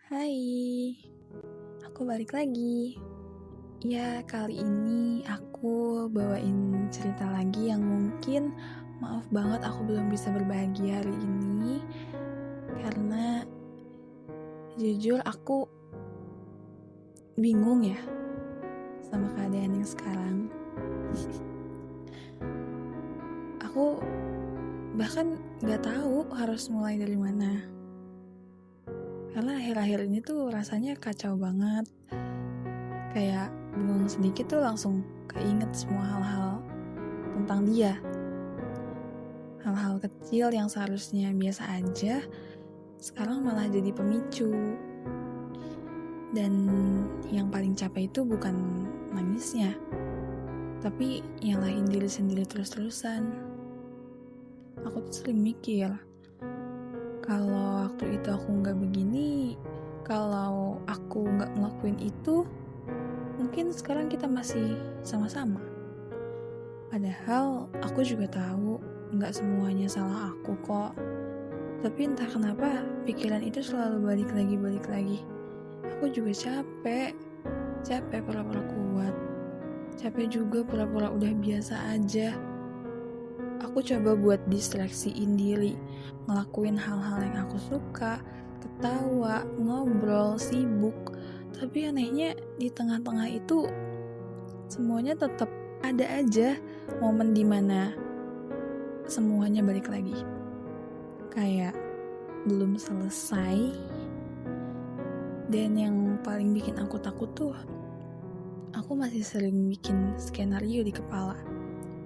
Hai, aku balik lagi. Ya, kali ini aku bawain cerita lagi yang mungkin maaf banget aku belum bisa berbagi hari ini karena jujur aku bingung ya sama keadaan yang sekarang. Aku bahkan gak tahu harus mulai dari mana. Karena akhir-akhir ini tuh rasanya kacau banget. Kayak bingung sedikit tuh langsung keinget semua hal-hal tentang dia. Hal-hal kecil yang seharusnya biasa aja, sekarang malah jadi pemicu. Dan yang paling capek itu bukan nangisnya, tapi nyalahin diri sendiri terus-terusan. Aku tuh sering mikir, kalau waktu itu aku nggak begini, kalau aku nggak ngelakuin itu, mungkin sekarang kita masih sama-sama. Padahal aku juga tahu nggak semuanya salah aku kok. Tapi entah kenapa pikiran itu selalu balik lagi. Aku juga capek pura-pura kuat. Capek juga pura-pura udah biasa aja. Aku coba buat distraksiin diri, ngelakuin hal-hal yang aku suka, ketawa, ngobrol, sibuk. Tapi anehnya di tengah-tengah itu semuanya tetap ada aja momen dimana semuanya balik lagi. Kayak belum selesai. Dan yang paling bikin aku takut tuh, aku masih sering bikin skenario di kepala.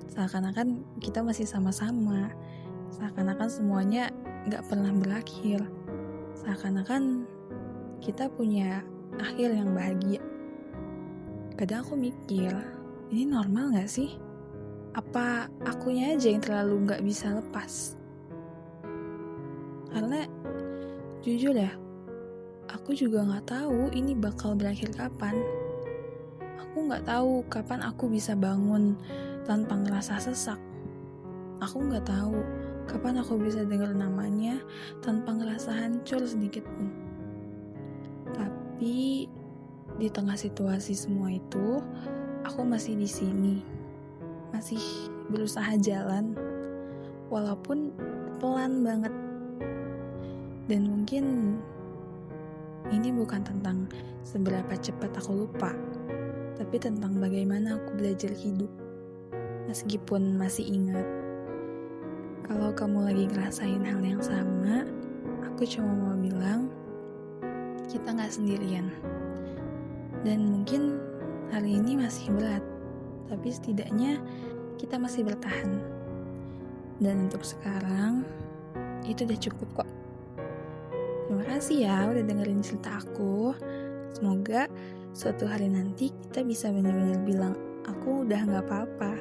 Seakan-akan kita masih sama-sama. Seakan-akan semuanya gak pernah berakhir. Seakan-akan kita punya akhir yang bahagia. Kadang aku mikir, ini normal gak sih? Apa akunya aja yang terlalu gak bisa lepas? Karena jujur ya, aku juga gak tahu ini bakal berakhir kapan. Aku gak tahu kapan aku bisa bangun tanpa ngerasa sesak. Aku gak tahu kapan aku bisa dengar namanya tanpa ngerasa hancur sedikit pun. Tapi di tengah situasi semua itu, aku masih di sini, masih berusaha jalan, walaupun pelan banget. Dan mungkin ini bukan tentang seberapa cepat aku lupa, tapi tentang bagaimana aku belajar hidup. Meskipun masih ingat, kalau kamu lagi ngerasain hal yang sama, aku cuma mau bilang, kita gak sendirian. Dan mungkin hari ini masih berat, tapi setidaknya kita masih bertahan. Dan untuk sekarang, itu udah cukup kok. Terima kasih ya udah dengerin cerita aku. Semoga suatu hari nanti kita bisa benar-benar bilang, aku udah gak apa-apa.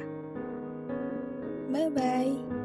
Bye-bye.